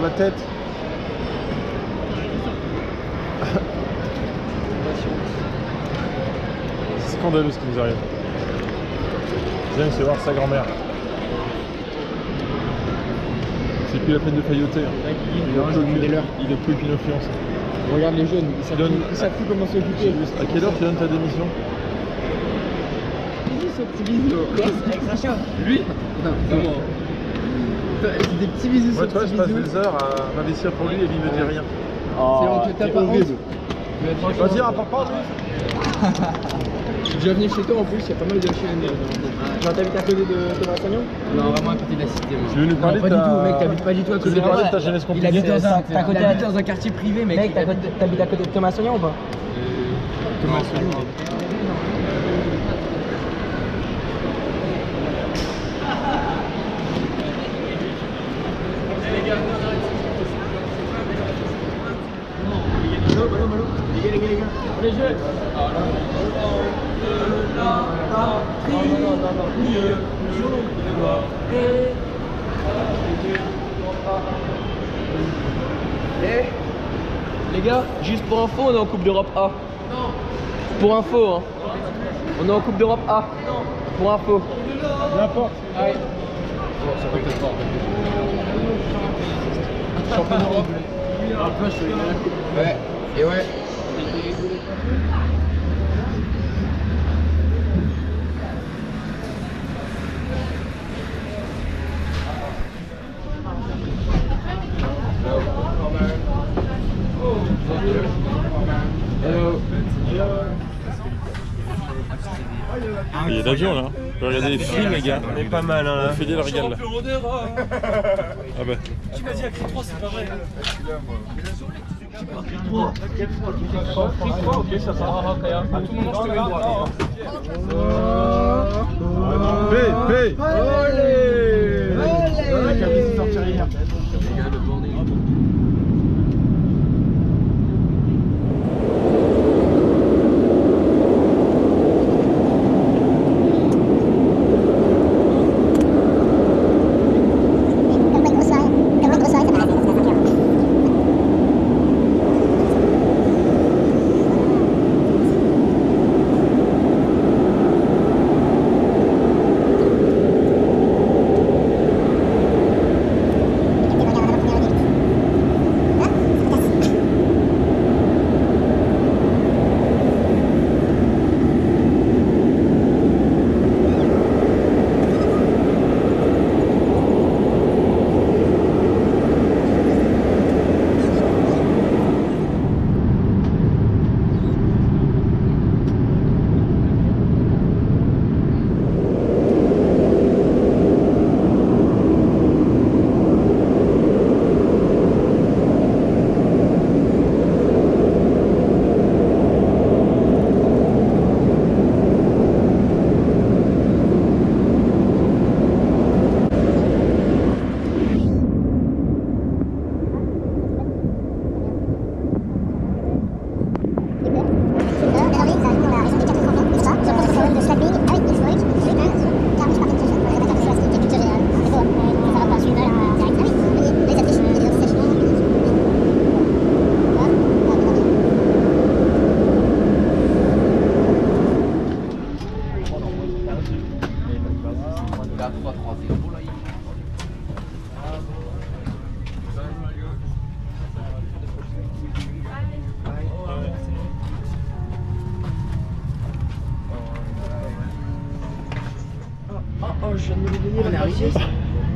Pas la tête. C'est scandaleux ce qui nous arrive. James fait voir sa grand-mère. C'est plus la peine de failloter. Hein. Il a plus aucune influence. Regarde les jeunes, ils savent plus comment s'occuper. À quelle heure tu donnes ta démission? Ce petit bisou. Extra chaud. Lui? Non, c'est moi. C'est des petits bisous. Moi, toi, je passe des heures à m'investir pour lui et lui me dit rien. C'est honte, t'as pas honte. Vas-y, à papa. Je suis déjà venu chez toi en plus, il y a pas mal de chaînes. Genre, t'habites à côté de Thomas Sagnon? Non, vraiment à côté de la cité. Tu veux nous parler pas du tout, mec, t'habites pas du tout à côté de ta jeunesse compliquée. Il habite dans un quartier privé, mec. Mec, t'habites à côté de Thomas Sagnon ou pas? Thomas Sagnon. Les gars, les jeux. Les gars, juste pour info, on est en Coupe d'Europe A. Non. Pour info, hein. On est en Coupe d'Europe A. Non. Pour info. N'importe. Allez. Bon, ça peut être fort. Champion d'Europe. Un peu, je suis ouais. Et ouais. Il y a l'avion là. On peut regarder les films, les gars. On est pas mal, hein. Le Fédé le régale là. Ah bah. Tu m'as dit à Cri 3, c'est pas vrai. Ok, ça part. À tout moment, je te mets droit. Paix. Oh, je viens de me réveiller, on est arrivé.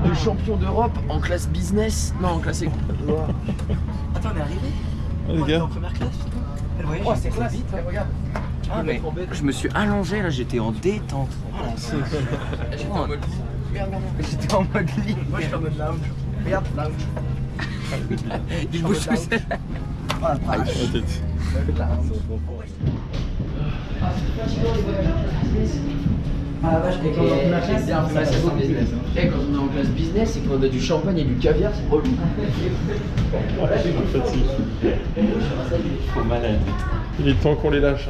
Le champion d'Europe en classe business. Non, en classe éco. Attends, on est arrivé. Les gars. En première classe. Oh, c'est classe. Vite, regarde. Ah, mais je me suis allongé là, j'étais en détente. J'étais en mode lit. J'étais en mode lit. Moi, je suis en mode lounge. Regarde, lounge. Il bouge tout seul. Voilà, La tête. Ah la vache, et quand on est en classe, c'est un peu business. Et quand on est en classe business, c'est qu'on a du champagne et du caviar, c'est relou. Il est malade. Il est temps qu'on les lâche.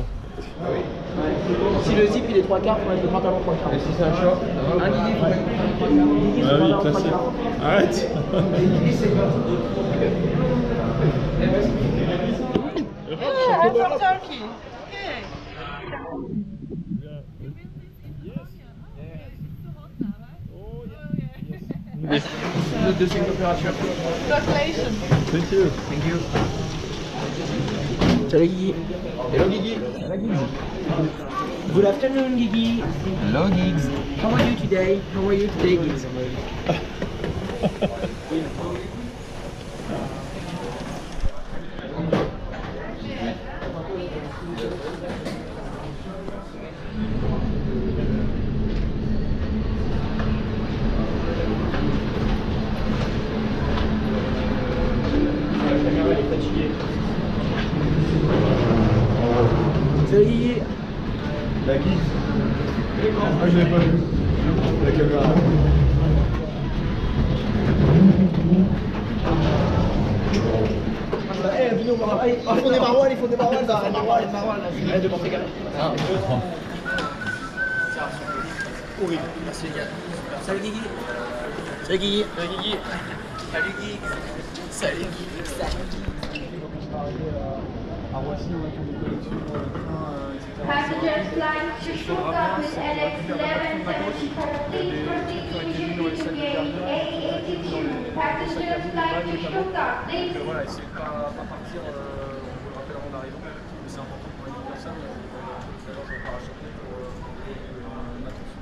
Si le zip il est 3 quarts, faut mettre le pantalon 3 quarts. Et si c'est un short, un guigui, faut mettre le pantalon 3 quarts. Ah oui, classique. Arrête. I'm from Turkey. Okay. Note de température. Congratulations. Thank you. Thank you. Salut Guigui. Hello Guigui. Hello Guigui. Good afternoon Guigui. Hello Gigs. How are you today? How are you today Gigs? Salut Guigui. La guise. Ah, je l'ai pas vu. La caméra. Eh, venez, on va. Allez, ils font des maroilles, ils font des maroilles, ça. Les maroilles, allez, de porter carré. 1, 2, 3. Horrible. Merci les gars. Salut Guigui. Salut Guigui. Salut Guigui. Salut Guigui. Salut Guigui. Salut Guigui. À Roissy, on a tout des collections, Passengers flying to Stuttgart with LX 1174, please proceed immediately to gate A82. Passengers flying to Stuttgart, please. voilà, essayez de pas partir, on vous le rappelle avant d'arriver. Mais c'est important pour les personnes. Tout à l'heure, je vais parachuter pour matos.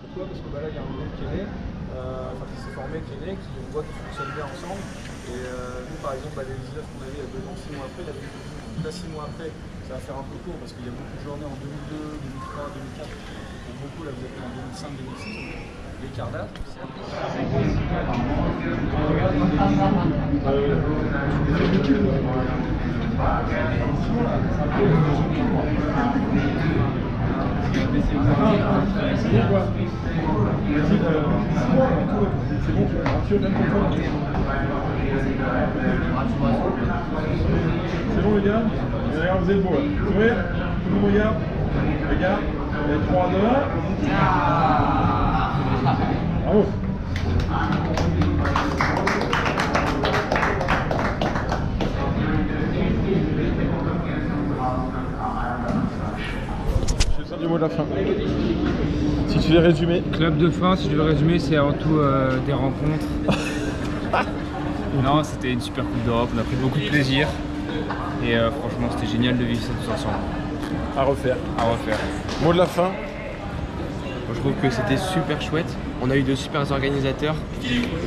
Pourquoi? Parce que là, il y a un groupe qui est né, qui s'est formé, qui est né, qui on voit qu'ils fonctionnent bien ensemble. Et nous, par exemple, les ISAF qu'on avait il y a 2 ans, 6 mois après, là, 6 mois après, ça va faire un peu court parce qu'il y a beaucoup de journées en 2002, 2003, 2004. Pour beaucoup, là, vous êtes en 2005, 2006. L'écart d'âge, c'est un peu c'est bon, Arthur, même pour toi. C'est bon les gars? Regarde, vous êtes beaux là. Sourire, tout le monde regarde. Regarde, il y a 3, 2, 1. Bravo. Je sens du mot de la fin. Si tu devais résumer. Club de fin, si je devais résumer, c'est avant tout des rencontres. Non, c'était une super Coupe d'Europe, on a pris beaucoup de plaisir. Et franchement, c'était génial de vivre ça tous ensemble. À refaire. À refaire. Mot de la fin. Je trouve que c'était super chouette. On a eu de super organisateurs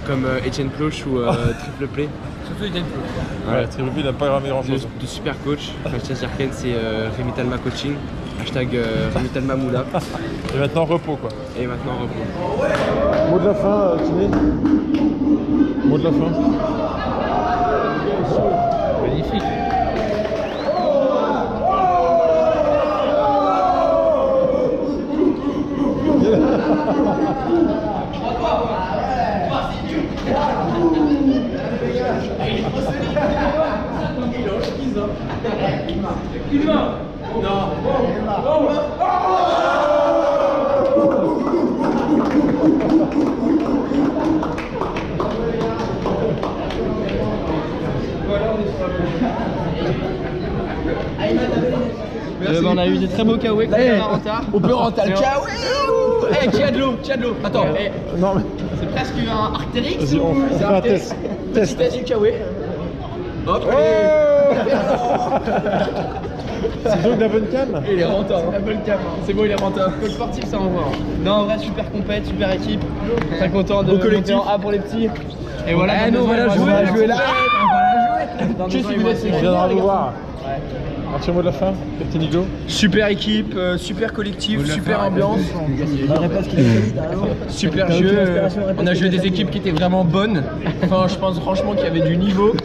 comme Etienne Ploche ou Triple Play. Surtout Etienne Ploche. Ouais, Triple Play n'a pas gravé grand chose. De super coachs. Hashtag Jerken, c'est Rémi Talma Coaching. Hashtag Rémi Talma Moula. Et maintenant repos quoi. Et maintenant repos. Mot de la fin, Kiné. Mot de la fin. Magnifique. On a eu des très beaux kawaii quand même en retard. On peut rentrer le kawaii. Eh, qui a de l'eau? Qui a de l'eau? Attends, Non mais. c'est presque un Arctérix. Vas-y, on fait un test. Petit test du kawaii. Hop. C'est donc la bonne cam. Il est rentable. La bonne cam. C'est bon, il est rentable. Code sportif, ça envoie. Non, en vrai, super compète, super équipe. Très content de monter en A pour les petits. Et voilà. Nous, on va la jouer. On va la jouer là. Qu'est-ce que vous êtes? On viendra nous voir. Un mot de la fin, Captain Iglo. Super équipe, super collectif, super ambiance, super jeu. On a joué des équipes qui étaient vraiment bonnes. Enfin, je pense franchement qu'il y avait du niveau,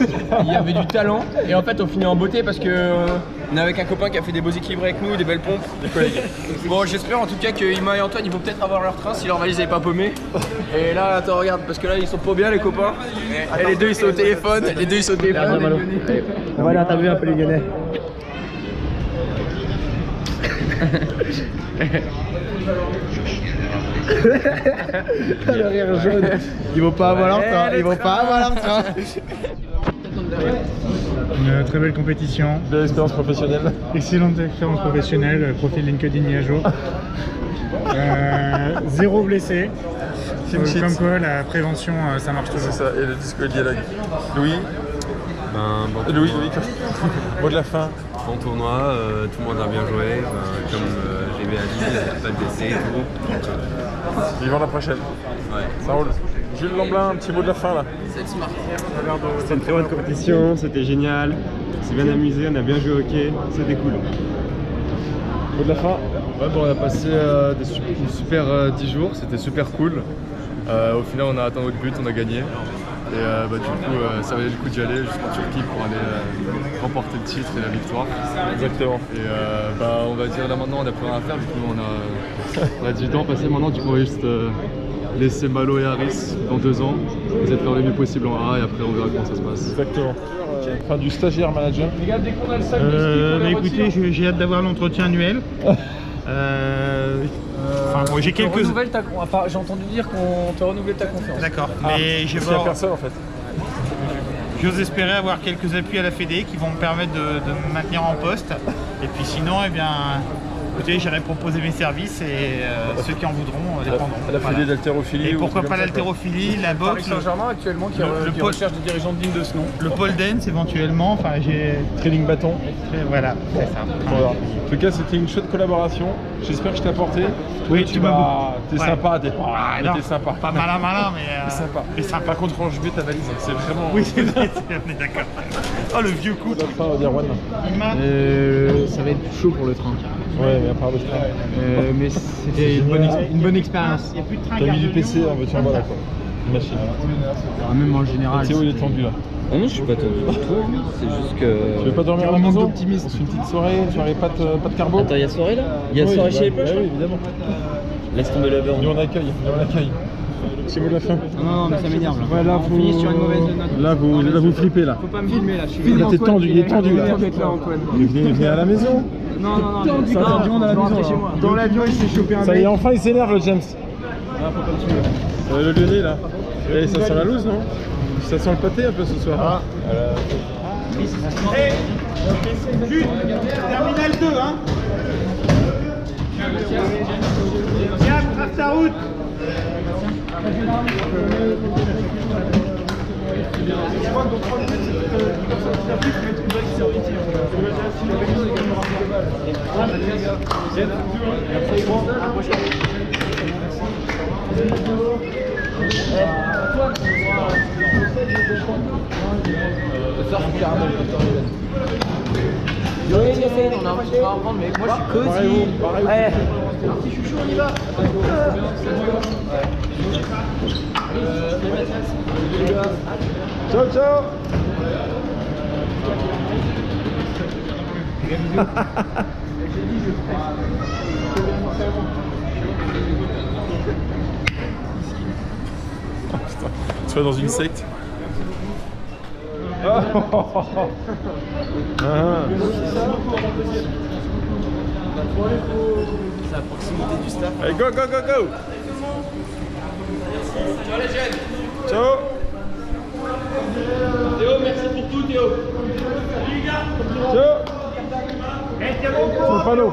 il y avait du talent. Et en fait, on finit en beauté parce que on est avec un copain qui a fait des beaux équilibres avec nous, des belles pompes. Bon, j'espère en tout cas que Ima et Antoine ils vont peut-être avoir leur train si leur valise n'est pas paumée. Et là, attends, regarde, parce que là ils sont pas bien les copains. Et les deux ils sont au téléphone, Voilà, t'as vu un peu les Lyonnais. Le rire jaune. Ils vont pas avoir leur train. Ils vont pas avoir leur train. Une très belle compétition. Belle expérience professionnelle. Excellente expérience professionnelle. Profil LinkedIn mis à jour. 0 blessé. Comme quoi la prévention ça marche toujours. C'est ça, et le dialogue. Louis. Bon Louis. Mot de la fin. Bon tournoi, tout le monde a bien joué. Comme j'ai bien dit, il n'y a pas de blessés et tout. Donc, Vivant la prochaine. ouais. Ça roule. Jules Lamblin, un petit mot de la fin là. C'était une très bonne compétition, c'était génial. On s'est bien amusé, on a bien joué au hockey, c'était cool. Mot de la fin. Ouais, bon, on a passé une super 10 jours, c'était super cool. Au final, on a atteint notre but, on a gagné. Et du coup, ça valait le coup d'y aller jusqu'en Turquie pour aller remporter le titre et la victoire. Exactement. Et on va dire là maintenant, on n'a plus rien à faire, du coup, on a 18 ans passé maintenant, du coup, on va juste laisser Malo et Harris dans 2 ans, essayer de faire le mieux possible en A et après on verra comment ça se passe. Exactement. Fin du stagiaire manager. Écoutez, j'ai hâte d'avoir l'entretien annuel. Bon, j'ai quelques. J'ai entendu dire qu'on te renouvelait ta confiance. D'accord, mais j'ai Il n'y a personne en fait. j'ose espérer avoir quelques appuis à la Fédé qui vont me permettre de me maintenir en poste. Et puis sinon, eh bien, écoutez, j'irai proposer mes services et ceux qui en voudront les prendront. La Fédé d'haltérophilie. Et pourquoi pas l'haltérophilie, la boxe. Paris Saint-Germain actuellement qui le recherche des dirigeants dignes de ce nom. Le pole dance éventuellement. Enfin, j'ai. Training bâton. Voilà, c'est ça. Voilà. En tout cas, c'était une chouette collaboration. J'espère que je t'ai apporté. Oui, tu m'as. T'es sympa, t'es sympa. Pas malin, mais. T'es sympa. Mais sympa. Par contre, range bien ta valise. C'est vraiment. Oui, c'est vrai, on est d'accord. Oh, le vieux coup. La fin, on va dire Juan. Ça va être chaud pour le train. Ouais, mais à part le train. Mais c'était une bonne expérience. Il n'y a plus de train. T'as mis du PC, on veut tiens, voilà quoi. Une machine. Même en général. Théo, il est tendu là. Ah non, je suis pas tendu du tout. C'est juste que. Tu veux pas dormir à la maison? On se fait une petite soirée, pas de carbo. Attends, il y a soirée là? Il y a soirée chez les poches? Oui, évidemment. Laisse tomber le beurre. Nous on accueille. C'est mot de la fin. Non, mais ça m'énerve là. Ouais, là, on finit sur une mauvaise note. Là, vous flippez là. Faut pas me filmer là. Je suis Là, t'es tendu, il est tendu là. Antoine. Venez à la maison. Non. Ça va du monde à la maison. Chez moi. Dans l'avion, il s'est chopé un Ça y mec. est, enfin il s'énerve le James. Ah, faut pas me tuer. Le Lyonnais là. Et ça sent la loose non? Ça sent le pâté un peu ce soir. Jules, terminal 2, hein. Viens, trace ta route. Oui, j'essaie, on va en prendre, mais moi je suis cosy. Ouais. Petit chouchou, on y va. Ciao, ciao. Oh, putain. Tu vas dans une secte. C'est à proximité du staff. Allez, go, go, go, go. Ciao les jeunes. Ciao. Théo, merci pour tout Théo. Ciao. Sur le panneau.